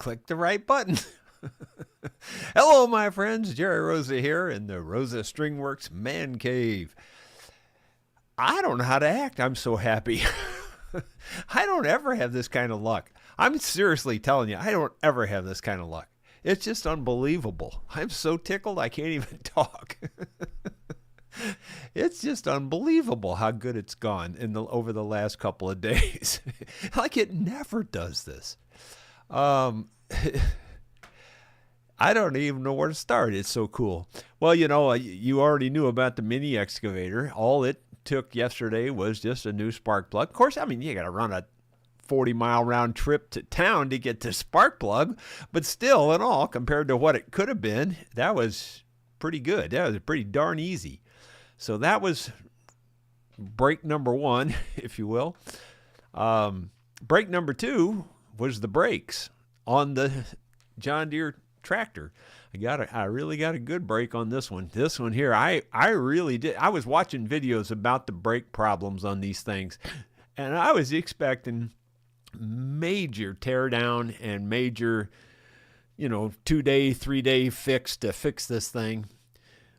clicked the right button. Hello, my friends. Jerry Rosa here in the Rosa Stringworks Man Cave. I don't know how to act. I'm so happy. I don't ever have this kind of luck. I'm seriously telling you, I don't ever have this kind of luck. It's just unbelievable. I'm so tickled I can't even talk. It's just unbelievable how good it's gone over the last couple of days. Like it never does this. I don't even know where to start. It's so cool. Well, you already knew about the mini excavator. All it took yesterday was just a new spark plug. Of course, you got to run a 40-mile round trip to town to get the spark plug, but still in all, compared to what it could have been, that was pretty good. That was pretty darn easy. So that was break number one, if you will. Break number two was the brakes on the John Deere Tractor. I really got a good break on this one. This one here, I really did. I was watching videos about the brake problems on these things, and I was expecting major teardown and major, 2-day, 3-day fix to fix this thing.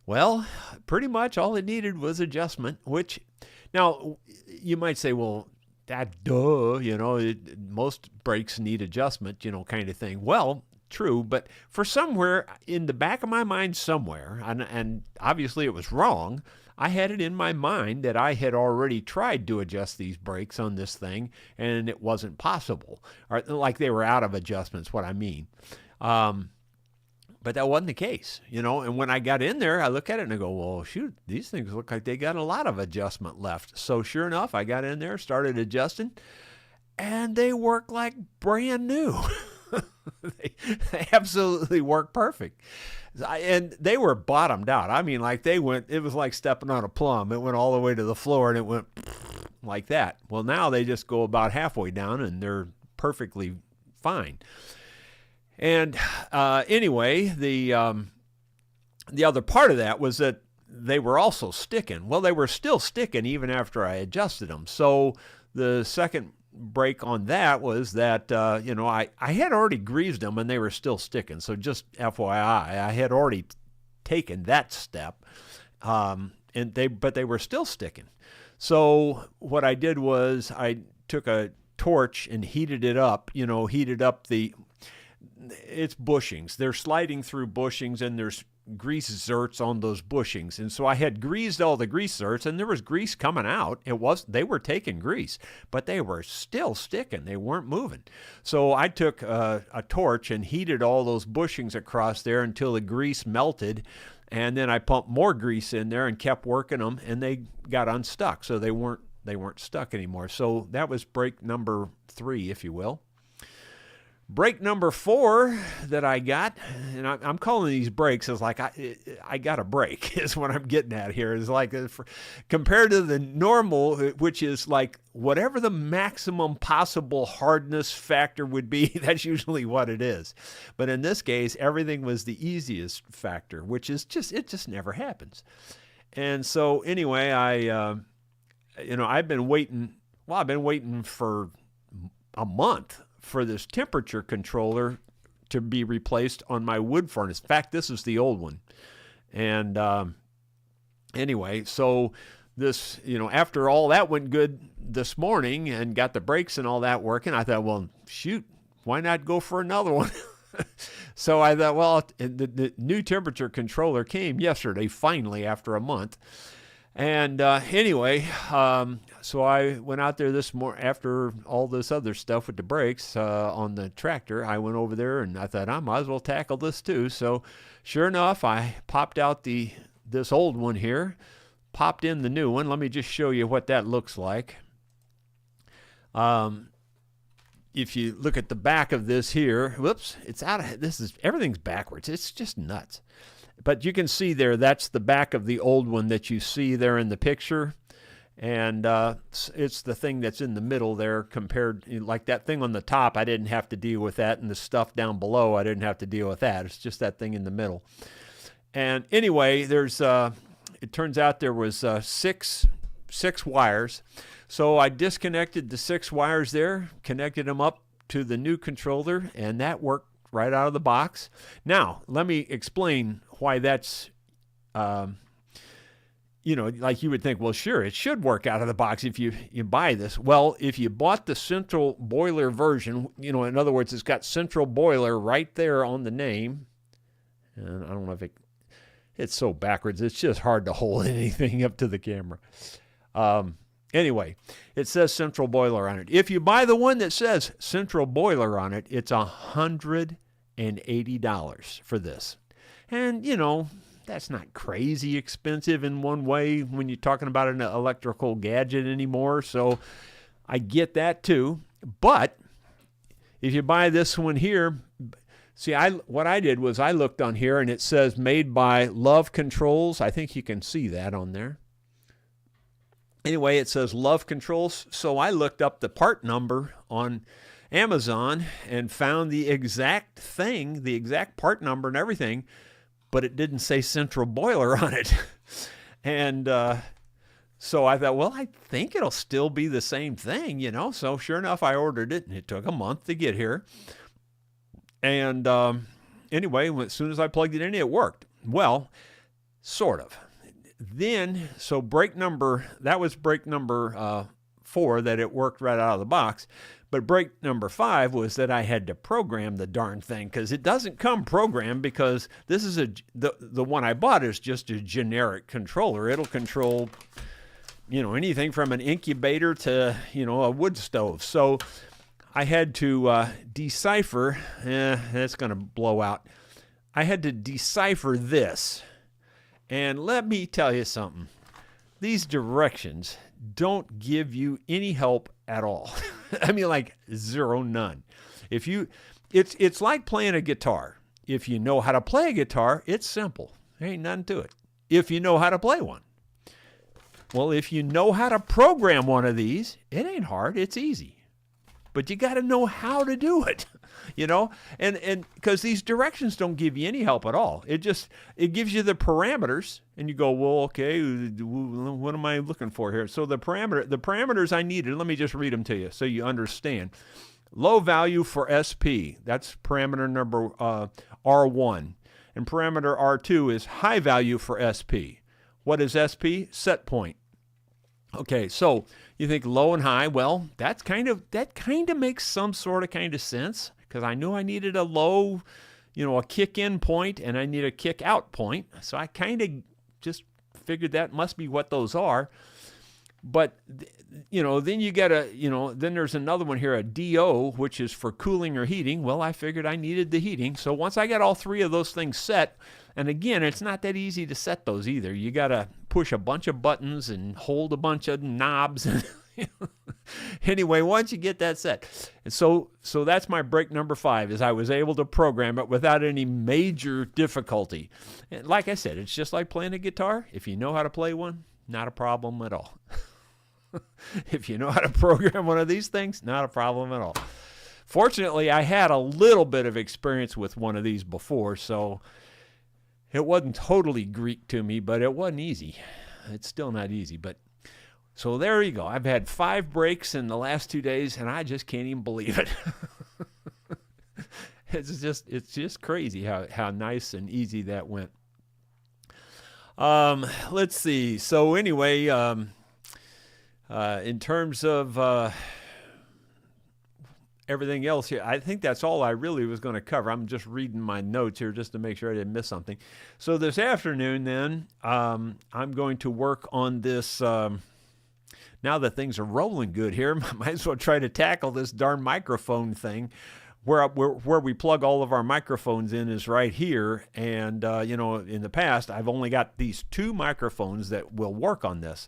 Well, pretty much all it needed was adjustment, which now you might say, well, most brakes need adjustment, kind of thing. Well, true, but for somewhere in the back of my mind somewhere, and obviously it was wrong, I had it in my mind that I had already tried to adjust these brakes on this thing, and it wasn't possible. Or like they were out of adjustments, what I mean. But that wasn't the case, and when I got in there, I look at it and I go, well, shoot, these things look like they got a lot of adjustment left. So sure enough, I got in there, started adjusting, and they work like brand new. They absolutely work perfect. And they were bottomed out. It was like stepping on a plum. It went all the way to the floor and it went like that. Well, now they just go about halfway down and they're perfectly fine. And anyway, the other part of that was that they were also sticking. Well, they were still sticking even after I adjusted them. So the second break on that was that, I had already greased them and they were still sticking. So just FYI, I had already taken that step, but they were still sticking. So what I did was I took a torch and heated it up, it's bushings. They're sliding through bushings and there's grease zerts on those bushings. And so I had greased all the grease zerts and there was grease coming out. They were taking grease, but they were still sticking. They weren't moving. So I took a torch and heated all those bushings across there until the grease melted. And then I pumped more grease in there and kept working them and they got unstuck. So they weren't stuck anymore. So that was break number 3, if you will. Break number 4 that I got, and I'm calling these breaks, is like I got a break is what I'm getting at here. Is like compared to the normal, which is like whatever the maximum possible hardness factor would be, that's usually what it is. But in this case, everything was the easiest factor, which is it just never happens. And so anyway, I've been waiting for a month for this temperature controller to be replaced on my wood furnace. In fact, this is the old one. And anyway, so this, after all that went good this morning and got the brakes and all that working, I thought, well, shoot, why not go for another one? So I thought, well, the new temperature controller came yesterday, finally, after a month. And anyway, so I went out there this morning after all this other stuff with the brakes on the tractor. I went over there and I thought I might as well tackle this too. So sure enough, I popped out this old one here, popped in the new one. Let me just show you what that looks like. If you look at the back of this here, whoops, everything's backwards. It's just nuts. But you can see there, that's the back of the old one that you see there in the picture. And it's the thing that's in the middle there compared, like that thing on the top, I didn't have to deal with that. And the stuff down below, I didn't have to deal with that. It's just that thing in the middle. And anyway, it turns out there was six wires. So I disconnected the 6 wires there, connected them up to the new controller, and that worked right out of the box. Now, let me explain why that's, like you would think, well, sure, it should work out of the box if you buy this. Well, if you bought the central boiler version, in other words, it's got central boiler right there on the name. And I don't know if it's so backwards. It's just hard to hold anything up to the camera. Anyway, it says central boiler on it. If you buy the one that says central boiler on it, it's $180 for this. And, that's not crazy expensive in one way when you're talking about an electrical gadget anymore. So I get that too. But if you buy this one here, see, what I did was I looked on here and it says made by Love Controls. I think you can see that on there. Anyway, it says Love Controls. So I looked up the part number on Amazon and found the exact thing, the exact part number and everything, but it didn't say central boiler on it. And so I thought, well, I think it'll still be the same thing, So sure enough, I ordered it, and it took a month to get here. And anyway, as soon as I plugged it in, it worked. Well, sort of. Then, so that was break number 4, that it worked right out of the box. But break number 5 was that I had to program the darn thing, because it doesn't come programmed, because this is the one I bought is just a generic controller. It'll control, anything from an incubator to, a wood stove. So I had to decipher, that's going to blow out. I had to decipher this. And let me tell you something. These directions don't give you any help at all. I mean, like zero, none. It's like playing a guitar. If you know how to play a guitar, it's simple. There ain't nothing to it. If you know how to play one. Well, if you know how to program one of these, it ain't hard. It's easy. But you got to know how to do it, and because these directions don't give you any help at all. It gives you the parameters, and you go, well, okay, what am I looking for here? So the parameters I needed, let me just read them to you so you understand. Low value for SP, that's parameter number R1, and parameter R2 is high value for SP. What is SP? Set point. Okay, so you think low and high. Well, that kind of makes some sort of sense, because I knew I needed a low, a kick-in point, and I need a kick-out point. So I kind of just figured that must be what those are. But, then you get then there's another one here, a DO, which is for cooling or heating. Well, I figured I needed the heating. So once I got all 3 of those things set, and again, it's not that easy to set those either. You got to push a bunch of buttons and hold a bunch of knobs. Anyway, once you get that set. And so that's my break number 5, is I was able to program it without any major difficulty. And like I said, it's just like playing a guitar. If you know how to play one, not a problem at all. If you know how to program one of these things, not a problem at all. Fortunately, I had a little bit of experience with one of these before, so it wasn't totally Greek to me, but it wasn't easy. It's still not easy, but so there you go. I've had 5 breaks in the last 2 days, and I just can't even believe it. It's just crazy how nice and easy that went. Let's see. So anyway, in terms of everything else here, I think that's all I really was going to cover. I'm just reading my notes here just to make sure I didn't miss something. So this afternoon then, I'm going to work on this. Now that things are rolling good here, might as well try to tackle this darn microphone thing. Where we plug all of our microphones in is right here. And, in the past, I've only got these 2 microphones that will work on this.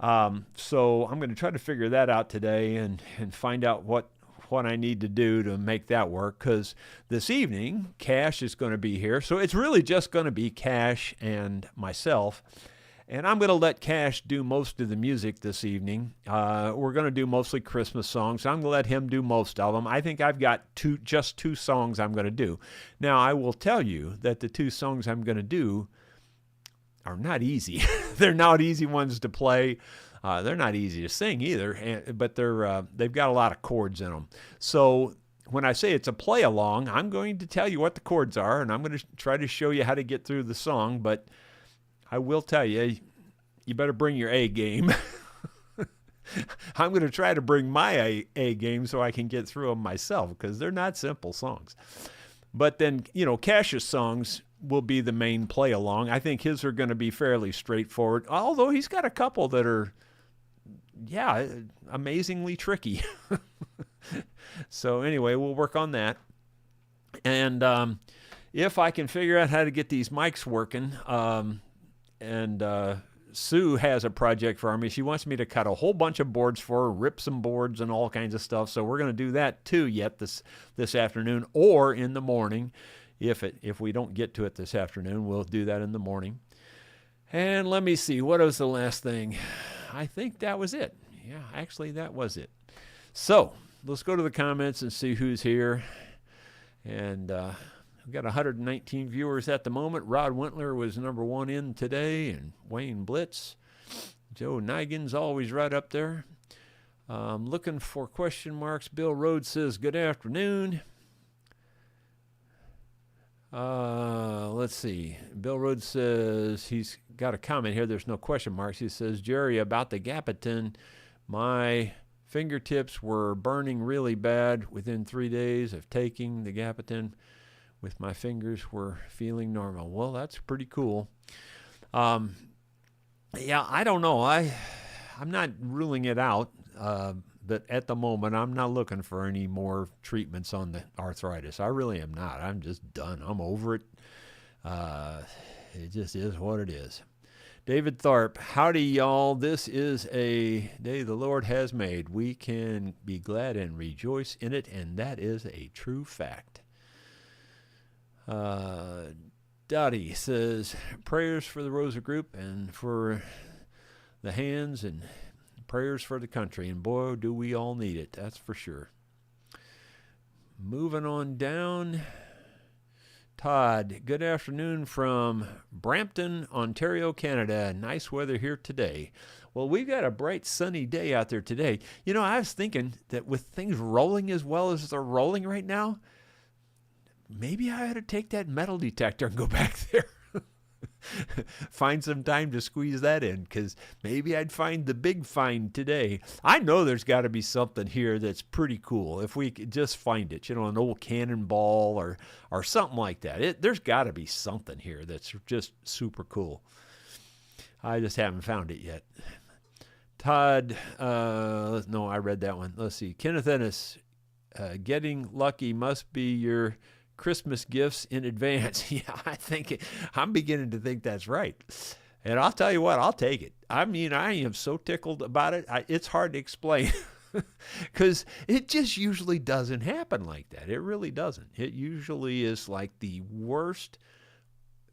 So I'm going to try to figure that out today and find out what I need to do to make that work, because this evening Cash is going to be here. So it's really just going to be Cash and myself. And I'm going to let Cash do most of the music this evening. We're going to do mostly Christmas songs. I'm going to let him do most of them. I think I've got just two songs I'm going to do. Now, I will tell you that the 2 songs I'm going to do are not easy. They're not easy ones to play. They're not easy to sing either, but they've got a lot of chords in them. So when I say it's a play along, I'm going to tell you what the chords are, and I'm going to try to show you how to get through the song. But I will tell you, you better bring your A game. I'm going to try to bring my A game so I can get through them myself, because they're not simple songs. But then, Cash's songs will be the main play along. I think his are going to be fairly straightforward, although he's got a couple that are, amazingly tricky. So anyway, we'll work on that. And if I can figure out how to get these mics working, Sue has a project for me. She wants me to cut a whole bunch of boards for her, rip some boards and all kinds of stuff. So we're going to do that too this afternoon or in the morning. If we don't get to it this afternoon, we'll do that in the morning. And let me see, what was the last thing? I think that was it. Yeah, actually that was it. So let's go to the comments and see who's here. And we've got 119 viewers at the moment. Rod Wintler was number 1 in today, and Wayne Blitz. Joe Nigan's always right up there. Looking for question marks. Bill Rhodes says, good afternoon. Let's see. Bill Rhodes says he's got a comment here. There's no question marks. He says, Jerry, about the Gapatin, my fingertips were burning really bad within 3 days of taking the Gapatin. With my fingers were feeling normal. Well, that's pretty cool. I don't know. I'm not ruling it out, but at the moment, I'm not looking for any more treatments on the arthritis. I really am not. I'm just done. I'm over it. It just is what it is. David Tharp, howdy, y'all. This is a day the Lord has made. We can be glad and rejoice in it, and that is a true fact. Dottie says, prayers for the Rosa group and for the hands, and prayers for the country. And boy, do we all need it. That's for sure. Moving on down. Todd, good afternoon from Brampton, Ontario, Canada. Nice weather here today. Well, we've got a bright, sunny day out there today. I was thinking that with things rolling as well as they're rolling right now, maybe I ought to take that metal detector and go back there. Find some time to squeeze that in, because maybe I'd find the big find today. I know there's got to be something here that's pretty cool. If we could just find it, an old cannonball or something like that. There's got to be something here that's just super cool. I just haven't found it yet. Todd, no, I read that one. Let's see. Kenneth Ennis, getting lucky must be your Christmas gifts in advance. Yeah, I'm beginning to think that's right. And I'll tell you what, I'll take it. I mean, I am so tickled about it. It's hard to explain because it just usually doesn't happen like that. It really doesn't. It usually is like the worst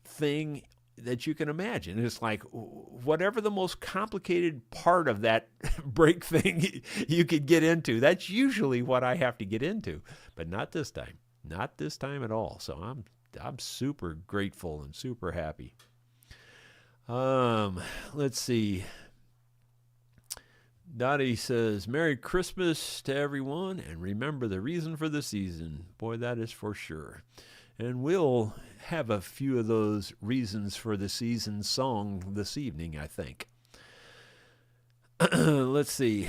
thing that you can imagine. It's like whatever the most complicated part of that break thing you could get into, that's usually what I have to get into, but not this time. Not this time at all. So I'm super grateful and super happy. Let's see. Dottie says, Merry Christmas to everyone, and remember the reason for the season. Boy, that is for sure. And we'll have a few of those reasons for the season song this evening, I think. Let's see.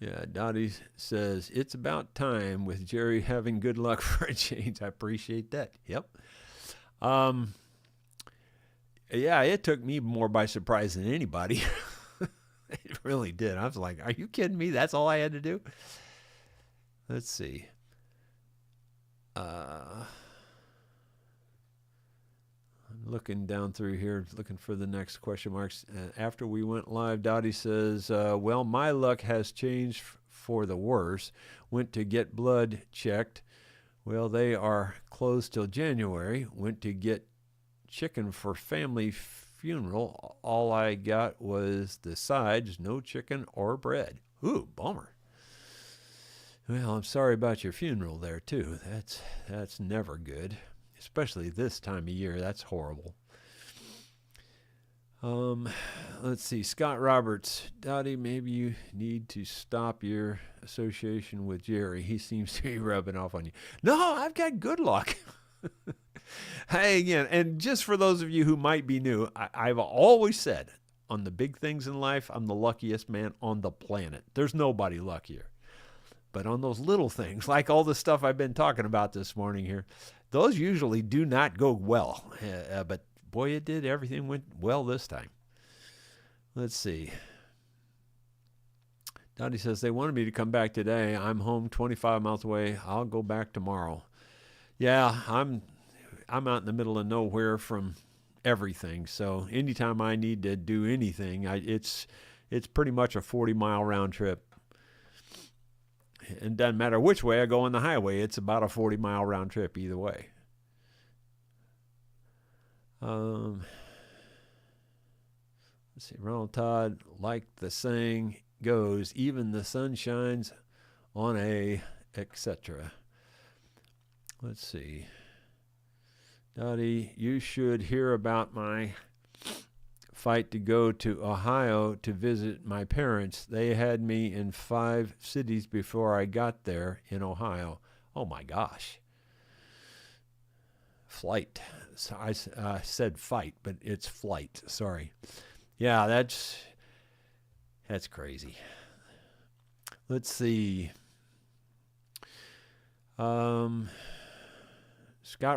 Yeah, Dottie says, it's about time with Jerry having good luck for a change. I appreciate that. Yep. Yeah, it took me more by surprise than anybody. It really did. I was like, are you kidding me? That's all I had to do? Let's see. I'm looking down through here, looking for the next question marks. After we went live, Dottie says, well, my luck has changed for the worse. Went to get blood checked. Well, they are closed till January. Went to get chicken for family funeral. All I got was the sides, no chicken or bread. Ooh, bummer. Well, I'm sorry about your funeral there, too. That's never good. Especially this time of year. That's horrible. Um, let's see. Scott Roberts. Dottie, maybe you need to stop your association with Jerry. He seems to be rubbing off on you. No, I've got good luck. Hey, again, and just for those of you who might be new, I've always said on the big things in life, I'm the luckiest man on the planet. There's nobody luckier. But on those little things, like all the stuff I've been talking about this morning here, those usually do not go well. But boy, it did. Everything went well this time. Let's see. Dottie says, they wanted me to come back today. I'm home 25 miles away. I'll go back tomorrow. Yeah, I'm out in the middle of nowhere from everything. So anytime I need to do anything, it's pretty much a 40-mile round trip. It doesn't matter which way I go on the highway. It's about a 40-mile round trip either way. Let's see. Ronald Todd, like the saying goes, even the sun shines on a etc. Let's see. Dottie, you should hear about my fight to go to Ohio to visit my parents. They had me in 5 cities before I got there in Ohio. Oh my gosh. Flight. So I said fight, but it's flight. Sorry. Yeah, that's crazy. Let's see. Scott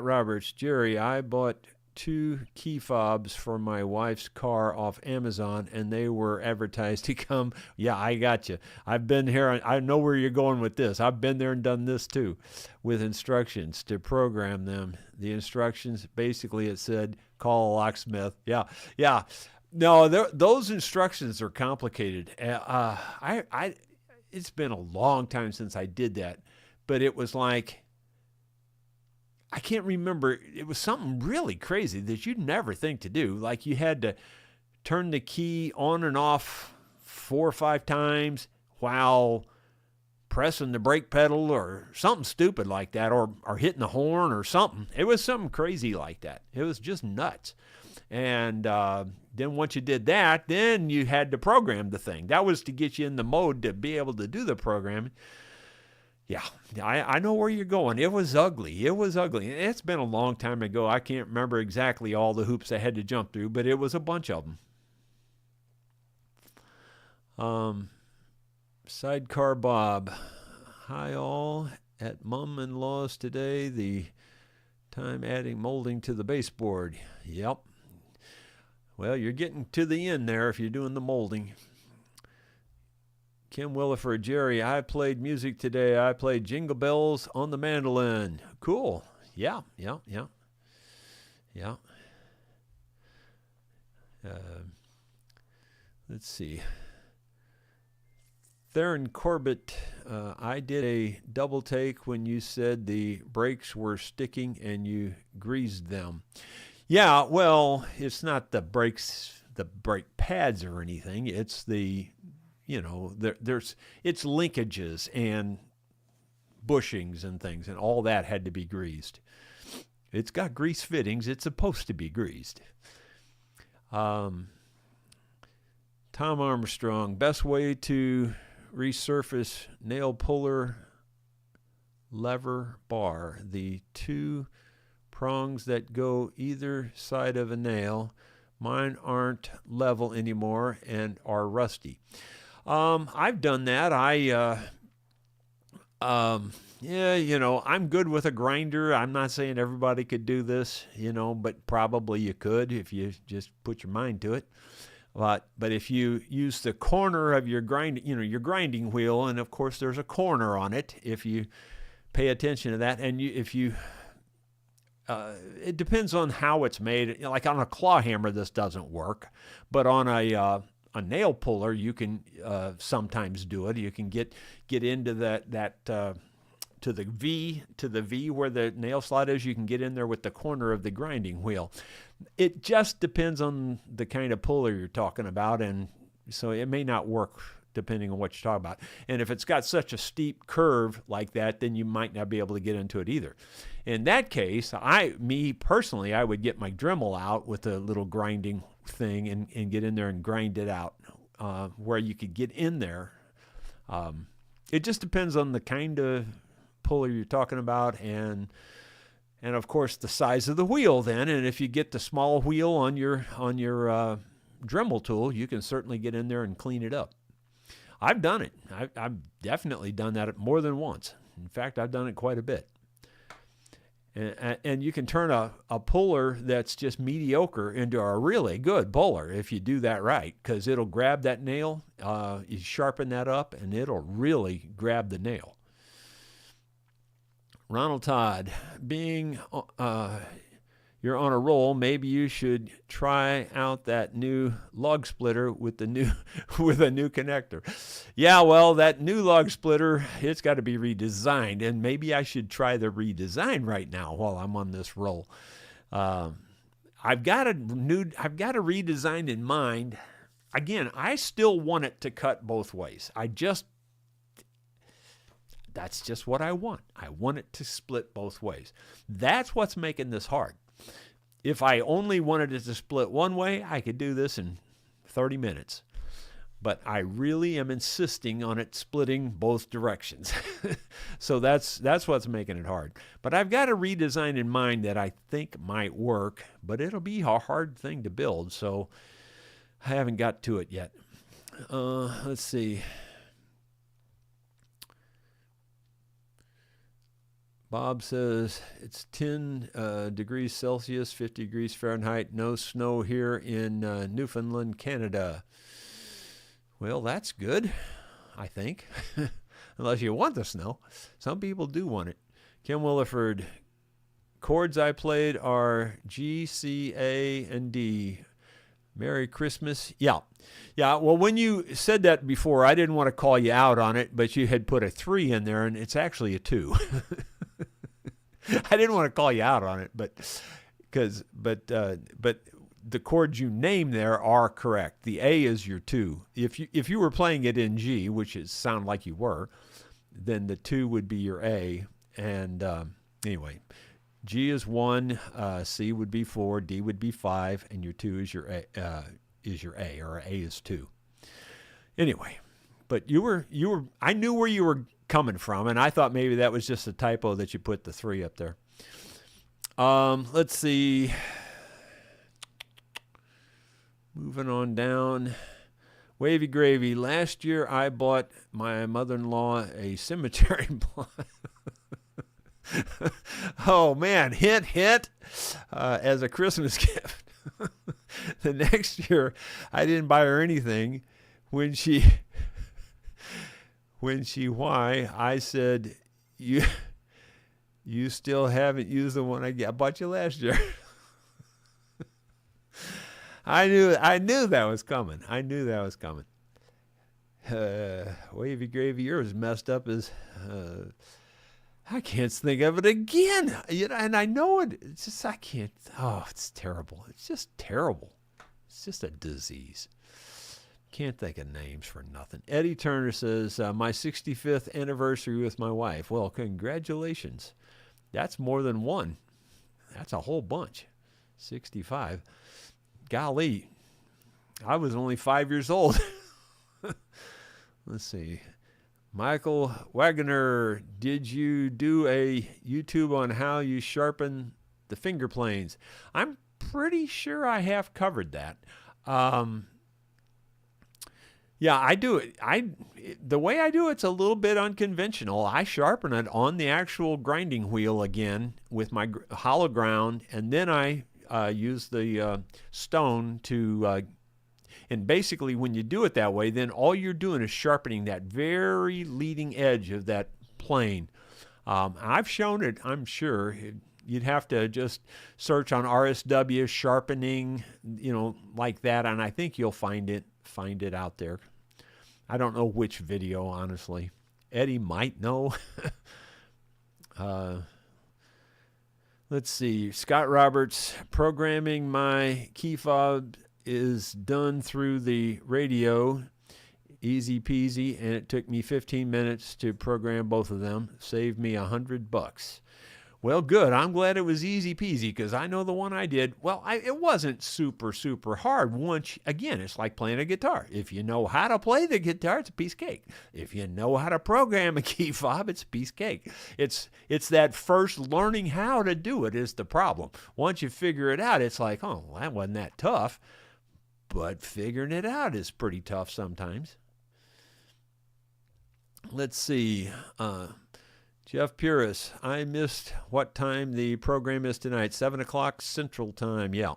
Roberts, Jerry, I bought 2 key fobs for my wife's car off Amazon, and they were advertised to come. Yeah, I got you. I've been here. I know where you're going with this. I've been there and done this too, with instructions to program them. The instructions, basically, it said, call a locksmith. Yeah. No, those instructions are complicated. It's been a long time since I did that, but it was like, I can't remember. It was something really crazy that you'd never think to do. Like you had to turn the key on and off 4 or 5 times while pressing the brake pedal or something stupid like that, or hitting the horn or something. It was something crazy like that. It was just nuts. And then once you did that, then you had to program the thing. That was to get you in the mode to be able to do the programming. Yeah, I know where you're going. It was ugly. It's been a long time ago. I can't remember exactly all the hoops I had to jump through, but it was a bunch of them. Sidecar Bob. Hi, all. At Mom-in-Law's today, the time adding molding to the baseboard. Yep. Well, you're getting to the end there if you're doing the molding. Kim Williford, Jerry, I played music today. I played Jingle Bells on the mandolin. Cool. Yeah. Let's see. Theron Corbett, I did a double take when you said the brakes were sticking and you greased them. Yeah, well, it's not the brakes, the brake pads or anything. It's the, it's linkages and bushings and things, and all that had to be greased. It's got grease fittings. It's supposed to be greased. Tom Armstrong, best way to resurface nail puller lever bar. The 2 prongs that go either side of a nail. Mine aren't level anymore and are rusty. I've done that. I'm good with a grinder. I'm not saying everybody could do this, but probably you could if you just put your mind to it. But if you use the corner of your your grinding wheel, and of course there's a corner on it, if you pay attention to that, and it depends on how it's made. Like on a claw hammer, this doesn't work, but on a nail puller, you can sometimes do it. You can get into that to the V where the nail slot is. You can get in there with the corner of the grinding wheel. It just depends on the kind of puller you're talking about, and so it may not work depending on what you're talking about. And if it's got such a steep curve like that, then you might not be able to get into it either. In that case, me personally, I would get my Dremel out with a little grinding thing and get in there and grind it out where you could get in there. It just depends on the kind of puller you're talking about and of course the size of the wheel then. And if you get the small wheel on your Dremel tool, you can certainly get in there and clean it up. I've done it. I've definitely done that more than once. In fact, I've done it quite a bit. And you can turn a puller that's just mediocre into a really good puller if you do that right, because it'll grab that nail, you sharpen that up, and it'll really grab the nail. Ronald Todd, being you're on a roll, maybe you should try out that new log splitter with a new connector. Yeah, well, that new log splitter, it's got to be redesigned, and maybe I should try the redesign right now while I'm on this roll. I've got a redesign in mind. Again, I still want it to cut both ways. That's just what I want. I want it to split both ways. That's what's making this hard. If I only wanted it to split one way, I could do this in 30 minutes. But I really am insisting on it splitting both directions. So that's what's making it hard. But I've got a redesign in mind that I think might work, but it'll be a hard thing to build, so I haven't got to it yet. Let's see. Bob says it's 10 degrees Celsius, 50 degrees Fahrenheit, no snow here in Newfoundland, Canada. Well, that's good, I think, unless you want the snow. Some people do want it. Kim Williford, chords I played are G, C, A, and D. Merry Christmas. Yeah. Well, when you said that before, I didn't want to call you out on it, but you had put a 3 in there, and it's actually a 2. I didn't want to call you out on it, but the chords you name there are correct. The A is your 2. If you were playing it in G, which it sounded like you were, then the 2 would be your A. And anyway, G is 1, C would be 4, D would be 5, and your 2 is your A, or A is 2. Anyway, but I knew where you were coming from, and I thought maybe that was just a typo that you put the 3 up there. Let's see. Moving on down. Wavy Gravy. Last year I bought my mother-in-law a cemetery plot. Oh man, hint, as a Christmas gift. The next year I didn't buy her anything. When she why, I said, you still haven't used the one I bought you last year. I knew that was coming. Wavy Gravy, you're as messed up as I can't think of it again. And I know it. It's just I can't. Oh, it's terrible. It's just terrible. It's just a disease. Can't think of names for nothing. Eddie Turner says, my 65th anniversary with my wife. Well, congratulations. That's more than one. That's a whole bunch. 65. Golly, I was only 5 years old. Let's see. Michael Wagner, did you do a YouTube on how you sharpen the finger planes? I'm pretty sure I have covered that. Yeah, I do it. The way I do it's a little bit unconventional. I sharpen it on the actual grinding wheel again with my hollow ground, and then I use the stone to. And basically, when you do it that way, then all you're doing is sharpening that very leading edge of that plane. I've shown it. I'm sure you'd have to just search on RSW sharpening, like that, and I think you'll find it out there. I don't know which video, honestly. Eddie might know. Let's see. Scott Roberts, programming my key fob is done through the radio. Easy peasy, and it took me 15 minutes to program both of them. Saved me $100. Well, good. I'm glad it was easy peasy because I know the one I did. Well, it wasn't super, super hard. Again, it's like playing a guitar. If you know how to play the guitar, it's a piece of cake. If you know how to program a key fob, it's a piece of cake. It's that first learning how to do it is the problem. Once you figure it out, it's like, oh, well, that wasn't that tough. But figuring it out is pretty tough sometimes. Let's see. Jeff Puris, I missed what time the program is tonight. 7 o'clock Central Time. Yeah.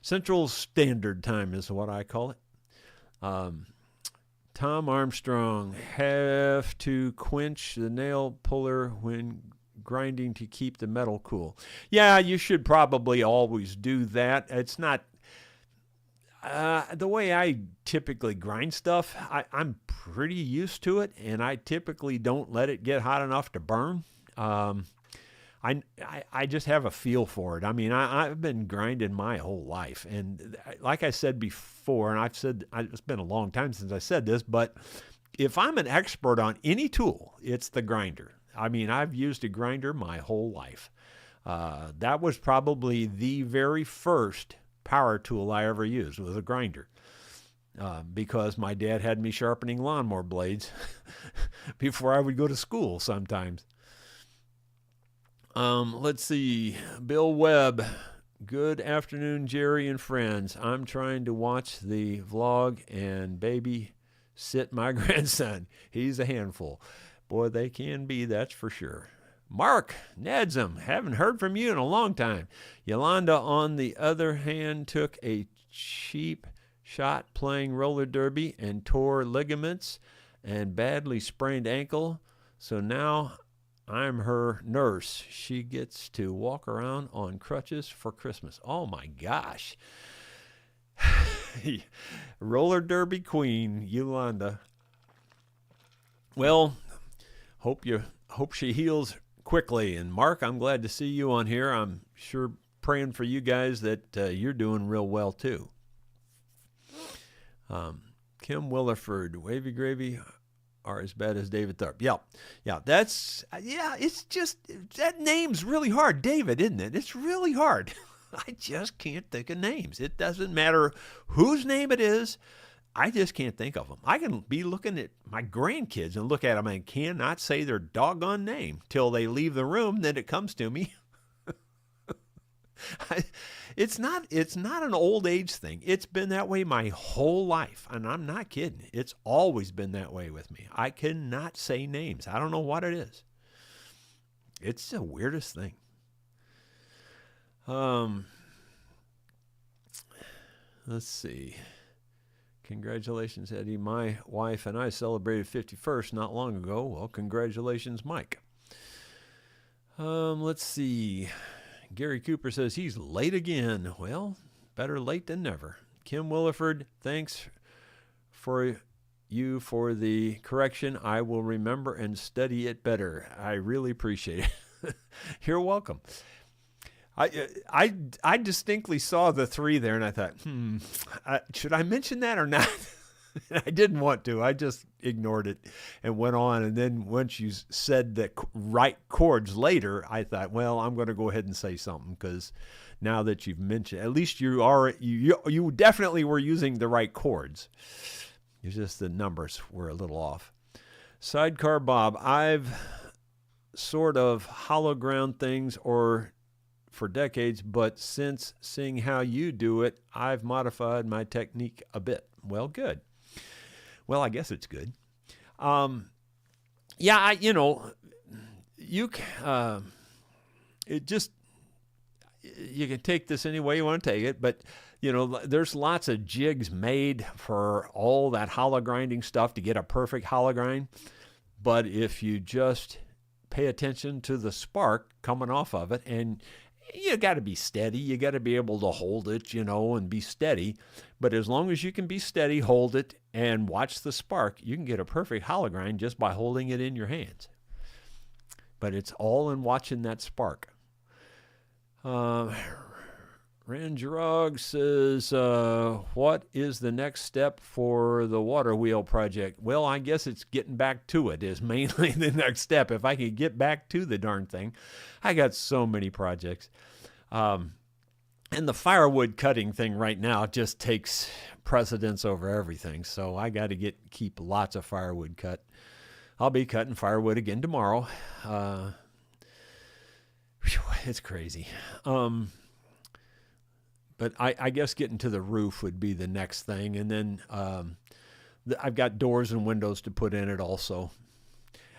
Central Standard Time is what I call it. Tom Armstrong, have to quench the nail puller when grinding to keep the metal cool. Yeah, you should probably always do that. It's not... the way I typically grind stuff, I'm pretty used to it, and I typically don't let it get hot enough to burn. I just have a feel for it. I mean, I've been grinding my whole life, and like I said before, and it's been a long time since I said this, but if I'm an expert on any tool, it's the grinder. I mean, I've used a grinder my whole life. That was probably the very first power tool I ever used was a grinder, because my dad had me sharpening lawnmower blades before I would go to school sometimes. Let's see. Bill Webb. Good afternoon, Jerry and friends. I'm trying to watch the vlog and babysit my grandson. He's a handful. Boy, they can be, that's for sure. Mark Nedsom, haven't heard from you in a long time. Yolanda, on the other hand, took a cheap shot playing roller derby and tore ligaments and badly sprained ankle. So now I'm her nurse. She gets to walk around on crutches for Christmas. Oh my gosh. Roller derby queen, Yolanda. Well, hope she heals quickly. And Mark, I'm glad to see you on here. I'm sure praying for you guys that you're doing real well too. Kim Williford, wavy gravy are as bad as David Tharp. Yeah, it's just, that name's really hard, David, isn't it? It's really hard. I just can't think of names. It doesn't matter whose name it is. I just can't think of them. I can be looking at my grandkids and look at them and cannot say their doggone name till they leave the room. Then it comes to me. It's not an old age thing. It's been that way my whole life, and I'm not kidding. It's always been that way with me. I cannot say names. I don't know what it is. It's the weirdest thing. Let's see. Congratulations, Eddie. My wife and I celebrated 51st not long ago. Well, congratulations, Mike. Let's see. Gary Cooper says he's late again. Well, better late than never. Kim Williford, thanks for the correction. I will remember and study it better. I really appreciate it. You're welcome. I distinctly saw the 3 there, and I thought, should I mention that or not? I didn't want to. I just ignored it and went on. And then once you said the right chords later, I thought, well, I'm going to go ahead and say something, because now that you've mentioned, at least you definitely were using the right chords. It's just the numbers were a little off. Sidecar Bob, I've sort of hollow ground things for decades, but since seeing how you do it, I've modified my technique a bit. Well, good. Well, I guess it's good. You can take this any way you want to take it, but there's lots of jigs made for all that hollow grinding stuff to get a perfect hollow grind. But if you just pay attention to the spark coming off of it, and you got to be steady. You got to be able to hold it, and be steady. But as long as you can be steady, hold it, and watch the spark, you can get a perfect hollow grind just by holding it in your hands. But it's all in watching that spark. Ron Rangerog says, what is the next step for the water wheel project? Well, I guess it's getting back to it is mainly the next step. If I could get back to the darn thing. I got so many projects. And the firewood cutting thing right now just takes precedence over everything. So I got to keep lots of firewood cut. I'll be cutting firewood again tomorrow. It's crazy. But I guess getting to the roof would be the next thing. And then I've got doors and windows to put in it also.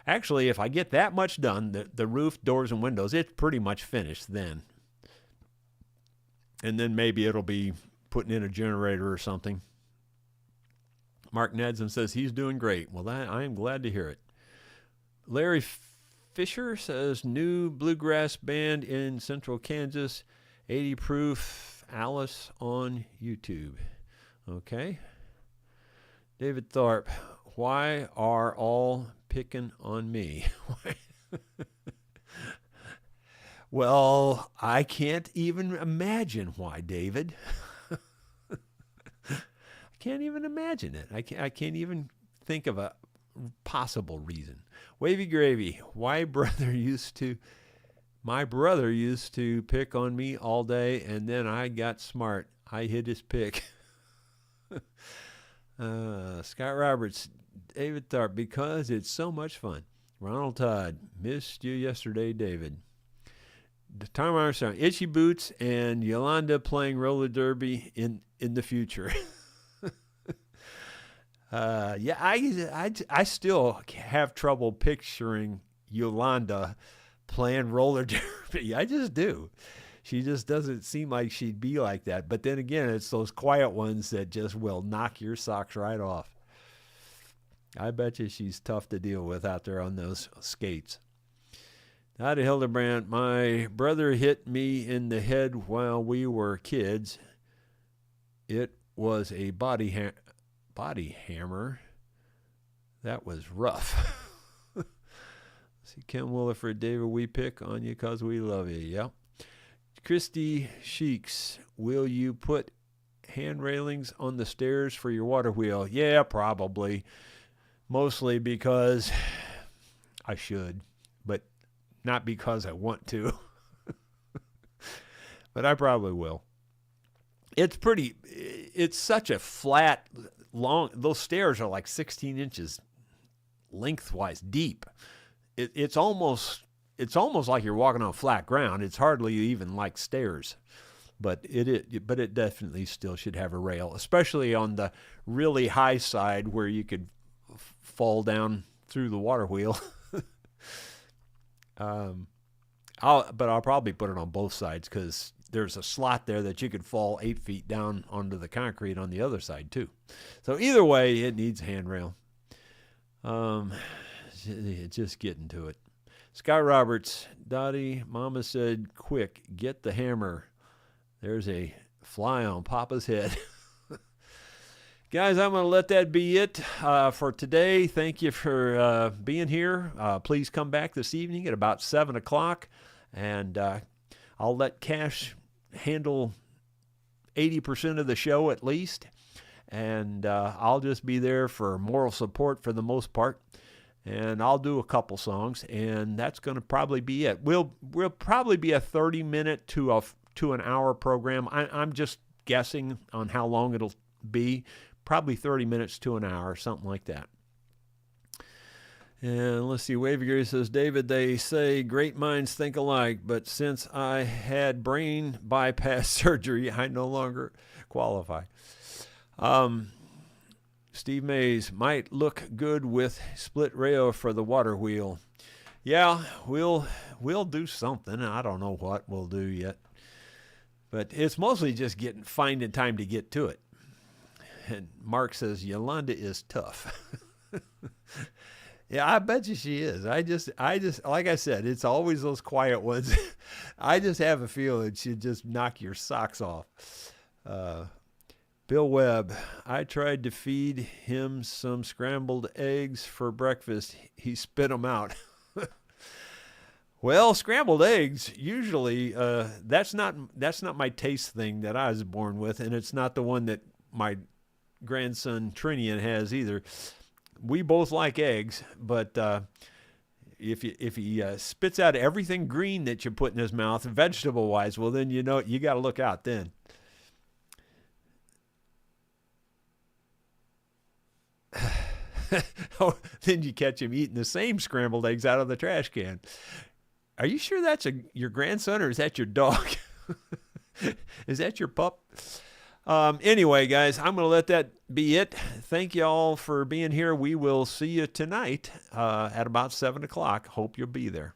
Actually, if I get that much done, the roof, doors, and windows, it's pretty much finished then. And then maybe it'll be putting in a generator or something. Mark Nedson says he's doing great. Well, I am glad to hear it. Larry Fisher says new bluegrass band in central Kansas, 80 proof. Alice on YouTube. Okay. David Tharp, why are all picking on me? Well, I can't even imagine why, David. I can't even imagine it. I can't even think of a possible reason. Wavy Gravy, my brother used to pick on me all day, and then I got smart. I hit his pick. Scott Roberts, David Tharp, because it's so much fun. Ronald Todd, missed you yesterday, David. Tom Armstrong, Itchy Boots, and Yolanda playing roller derby in the future. Yeah, I still have trouble picturing Yolanda playing roller derby. I just do. She just doesn't seem like she'd be like that. But then again, it's those quiet ones that just will knock your socks right off. I bet you she's tough to deal with out there on those skates. Now to Hildebrand, my brother hit me in the head while we were kids. It was a body hammer. That was rough. See, Ken Williford, David, we pick on you because we love you. Yep. Christy Sheeks, will you put hand railings on the stairs for your water wheel? Yeah, probably. Mostly because I should, but not because I want to. But I probably will. It's such a flat, long, those stairs are like 16 inches lengthwise deep. It's almost like you're walking on flat ground. It's hardly even like stairs, but it definitely still should have a rail, especially on the really high side where you could fall down through the water wheel. I'll probably put it on both sides because there's a slot there that you could fall 8 feet down onto the concrete on the other side too. So either way, it needs a handrail. Just getting to it. Scott Roberts, Dottie, Mama said, quick, get the hammer. There's a fly on Papa's head. Guys, I'm going to let that be it for today. Thank you for being here. Please come back this evening at about 7 o'clock, and I'll let Cash handle 80% of the show at least, and I'll just be there for moral support for the most part. And I'll do a couple songs, and that's going to probably be it. We'll probably be a 30-minute to an hour program. I'm just guessing on how long it'll be. Probably 30 minutes to an hour, something like that. And let's see, Wavy Gary says, David, they say great minds think alike, but since I had brain bypass surgery, I no longer qualify. Steve Mays, might look good with split rail for the water wheel. Yeah, we'll do something. I don't know what we'll do yet. But it's mostly just finding time to get to it. And Mark says, Yolanda is tough. Yeah, I bet you she is. I just, like I said, it's always those quiet ones. I just have a feeling she'd just knock your socks off. Bill Webb, I tried to feed him some scrambled eggs for breakfast. He spit them out. Well, scrambled eggs, usually that's not my taste thing that I was born with, and it's not the one that my grandson Trinian has either. We both like eggs, but if he spits out everything green that you put in his mouth, vegetable wise, well then you know you got to look out then. Oh, then you catch him eating the same scrambled eggs out of the trash can. Are you sure that's your grandson or is that your dog? Is that your pup? Anyway, guys, I'm going to let that be it. Thank you all for being here. We will see you tonight at about 7 o'clock. Hope you'll be there.